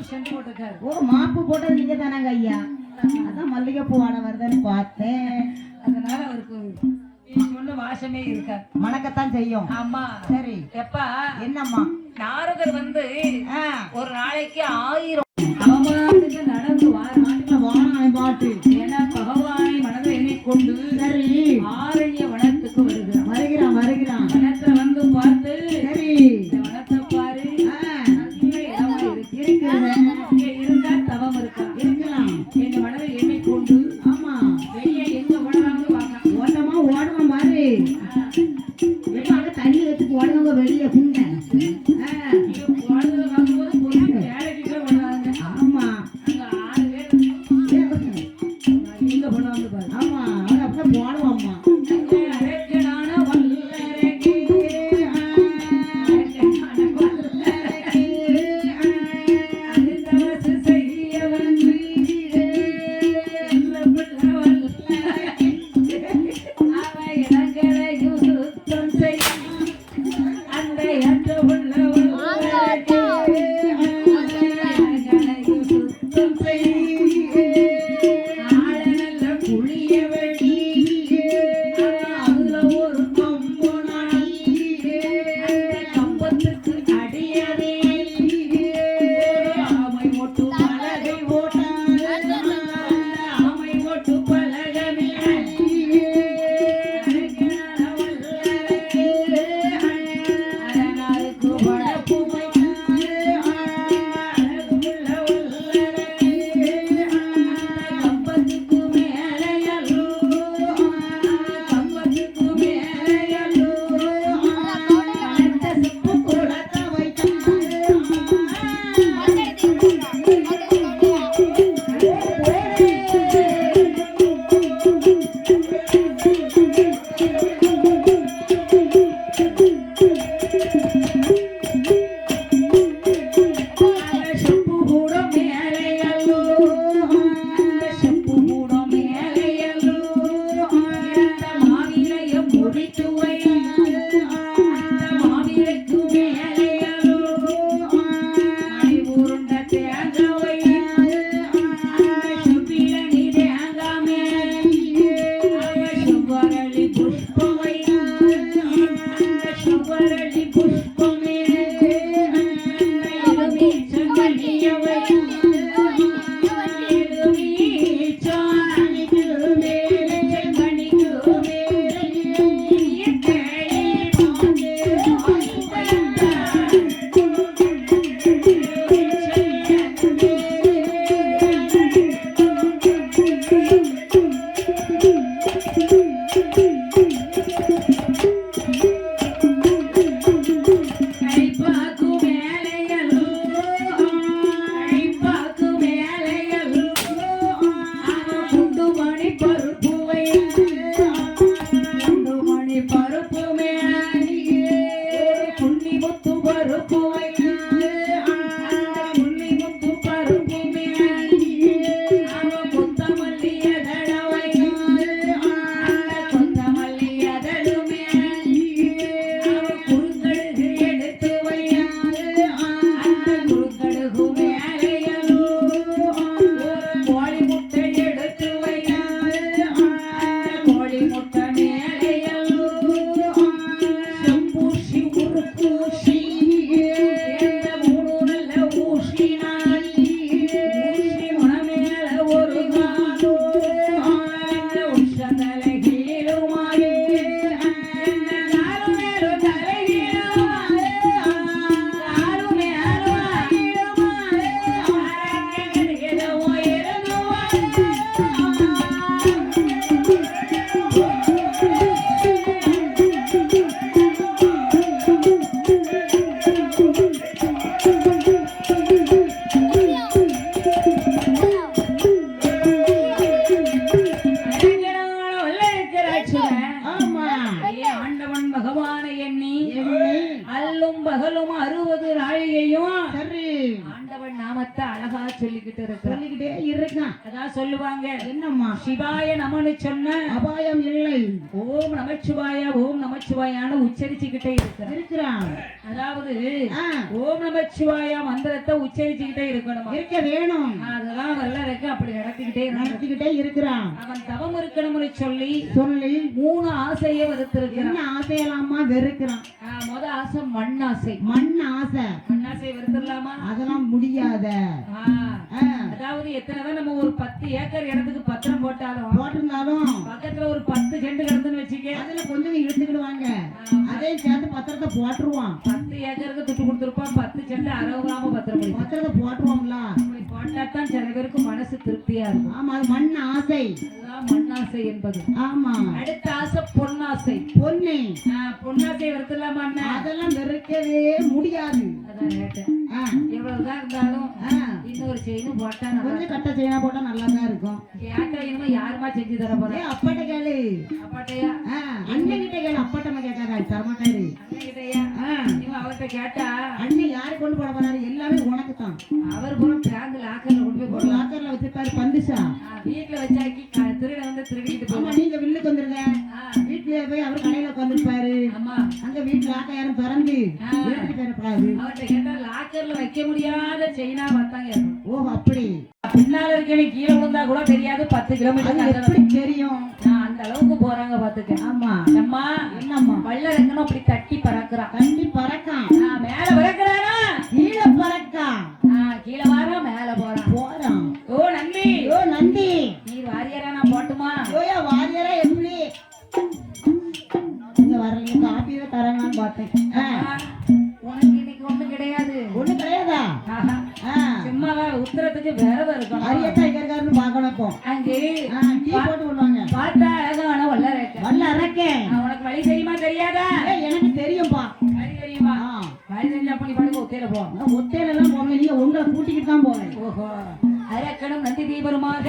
Send போட்டிருக்காரு. ஓ மாப்பு போட்டது நீங்க தானாங்க ஐயா? அதான் மல்லிகைப்பூ வாட வருதுன்னு பார்த்தேன். அதனால அவருக்கு சொன்ன வாசமே இருக்காது. மணக்கத்தான் செய்யும். ஆமா. சரி. எப்பா என்னம்மா? நாரதர் வந்து ஒரு நாளைக்கு 1000 அவமானத்துக்கு நடந்து வாரான் பாட்டு. ஏன்னா பகவானை மனதை எண்ணிக்கொண்டு சரி ஆரண்ய வனத்துக்கு வருகிறான். வருகிறான். வனத்துல வந்து பார்த்து சரி இந்த வனத்தை பாரு, நல்ல இடமா இருக்கு. இருக்கிறது. இங்க இருந்தா தவம் இருக்கலாம். எங்க மனதை எண்ணிக்கொண்டு ஆமா வெளியே எங்க ஓடலாம்னு பார்க்கலாம். ஓட்டமா ஓடணும் பாரு. எப்பாங்க தண்ணி வச்சு ஓடுங்க வெளியே குண்ட. ஓடுறத பார்க்கும்போது பொண்ணு வேலைக்கு கூட ஓடுறாங்க. ஆமா அங்க 6 பேர் எங்க போடுவாங்க பாரு. ஆமா அது அப்படியே போடுவோம்மா. அரக்கனான வல்லரகே, அரக்கனான வல்லரகே, அருந்தவசு செய்ய வந்து எல்லப்புள்ள வல்லரகே, அவ இடங்களையும் சுத்தம் செய், அந்த என்ற உள்ள வல்லரகே, அந்த இடங்களையும் சுத்தம் செய், ஆள நல்ல புளிய வெட்டி, அதுல ஒரு கம்பனாடி, அந்த கம்பத்துக்கு அடியதே ஆமை ஓட்டு பலகை ஓட்டான், ஆமை ஓட்டு பலகமே அரக்கனான வல்லரகே, அரனாருக்கு வடப்பு வைத்தார், அழகுள்ள வல்லரகே, கம்பத்துக்கு மேலையல்லோ, கம்பத்துக்கு மேலையல்லோ, அந்த செப்பு குளத்தை செப்பு கூடம் மேலையல்லோ, அந்த செப்பு கூடம் மேலையல்லோ, இந்த மாவிலையை முடித்து வை, அந்த மாவிலைக்கு மேலையல்லோ, அடி உருண்ட தேங்காவை, அந்த செப்பில நீ தேங்காமே, அவ செவ்வரளி புஷ்பவை, அந்த செவ்வரளி புஷ்பமே, செங்கனியவை, கைப்பாக்கு மேலையல்லோ, கைப்பாக்கு நாமத்தை அழகா சொல்லிக்கிட்டு இருக்கிறோம். சொல்லிக்கிட்டே இருக்கான். அதான் சொல்லுவாங்க, என்னம்மா? சிவாய நமன்னு சொன்ன அபாயம் இல்லை. ஓம் நமச்சிவாய ஓம் நமச்சிவாயான்னு உச்சரிச்சுக்கிட்டே இருக்கிறான். அதாவது ஓம் நமச்சிவாய மந்திரத்தை உச்சரிச்சுக்கிட்டே இருக்கணும். இருக்க வேணும். அதெல்லாம் வல்லருக்கு அப்படி நடத்திக்கிட்டே இருக்கிறான். அவன் தவம் இருக்கணும்னு சொல்லி சொல்லி 3 ஆசையை வெறுத்திருக்கிறான். என்ன ஆசையெல்லாமா வெறுக்கிறான்? முத ஆசை மண் ஆசை. மண் ஆசை. மண் ஆசை வெறுத்துடலாமா? அதெல்லாம் முடியாத. அதாவது எத்தனைதான் நம்ம ஒரு 10 ஏக்கர் இடத்துக்கு பத்திரம் போட்டிருந்தாலும் பக்கத்துல ஒரு 10 சென்ட் கிடந்துன்னு வச்சுக்க, அதுல கொஞ்சம் இழுத்துக்கிடுவாங்க. அதே சேர்த்து பத்திரத்தை போட்டுருவான். 10 ஏக்கருக்கு துட்டு கொடுத்துருப்பான். 10 சென்ட் 60 கிராம பத்திரம் பத்திரத்தை போட்டுருவோம்ல. போட்டாதான் சில பேருக்கு மனசு திருப்தியா இருக்கும். ஆமா, அது மண் ஆசை. அதுதான் மண் ஆசை என்பது. ஆமா. அடுத்த ஆசை பொன்னாசை. பொண்ணு. பொன்னாசை வெறுத்துலாமா? அதெல்லாம் வெறுக்கவே முடியாது. அதான் கேட்டேன். எவ்வளவுதான் இருந்தாலும் இன்னொரு செயின் போட்டா கொஞ்சம் கட்ட செயினா போட்டா நல்லா தான் இருக்கும். கேட்டா இனிமே யாருமா செஞ்சு தர போறா? அப்பாட்ட கேளு. அப்பாட்டையா? அண்ணன் கிட்ட கேளு. அப்பாட்டமா கேட்காதா? தரமாட்டாரு. அண்ணன் கிட்டயா? இவன் அவர்கிட்ட கேட்டா அண்ணன் யாரு கொண்டு போட போறாரு? எல்லாமே உனக்கு தான். அவர் போற பேங்க் லாக்கர்ல கொண்டு போய் லாக்கர்ல வச்சிருப்பாரு. பந்துசா வீட்டுல வச்சாக்கி திருட வந்து திருடிட்டு போமா. நீங்க வில்லுக்கு வந்துருங்க. வீட்டுல போய் அவர் கடையில உட்காந்துருப்பாரு. ஆமா, அங்க வீட்டுல லாக்கர் யாரும் திறந்து எடுத்துட்டு போயிடக்கூடாது. அவர்கிட்ட கேட்டா லாக்கர்ல வைக்க முடியாத செயினா பார்த்தாங்க. ஓ, அப்படி. பின்னால இருக்கவே கீழே விழுந்தா கூட தெரியாது. 10 கிலோமீட்டர் எப்படி தெரியும்? அந்த அளவுக்கு போறாங்க பாத்துக்க. ஆமா. அம்மா என்னம்மா? வள்ள இருக்கணும் அப்படி தட்டி பறக்குறான். தட்டி பறக்கான். மேல பறக்குறானா கீழே பறக்கான். கீழே வாரா மேல போறான். ஓ நந்தி, ஓ நந்தி, நீ வாரியரா நான் போட்டுமா? ஓயா வாரியரா எப்படி இங்க வரல? காப்பியே தரங்கன்னு பார்த்தேன். உனக்கு இன்னைக்கு ஒண்ணு கிடையாது. ஒண்ணு கிடையாதா? சும்மாவா உத்தரத்துக்கு விரதம் இருக்கணும். அரியட்டா இங்க இருக்காருன்னு பார்க்கணும். இப்போ அங்கே டீ போட்டு விடுவாங்க. பார்த்தா அழகான வல்ல அரக்கே. உனக்கு வழி தெரியுமா தெரியாதா? எனக்கு தெரியும்பா. வழி தெரியுமா? வழி தெரிஞ்சா பண்ணி பாருங்க. ஒத்தையில போ. ஒத்தையில எல்லாம் போங்க. நீங்க உங்களை கூட்டிக்கிட்டு தான் போவேன். ஓஹோ. அரக்கணும் நந்தி தீபருமாக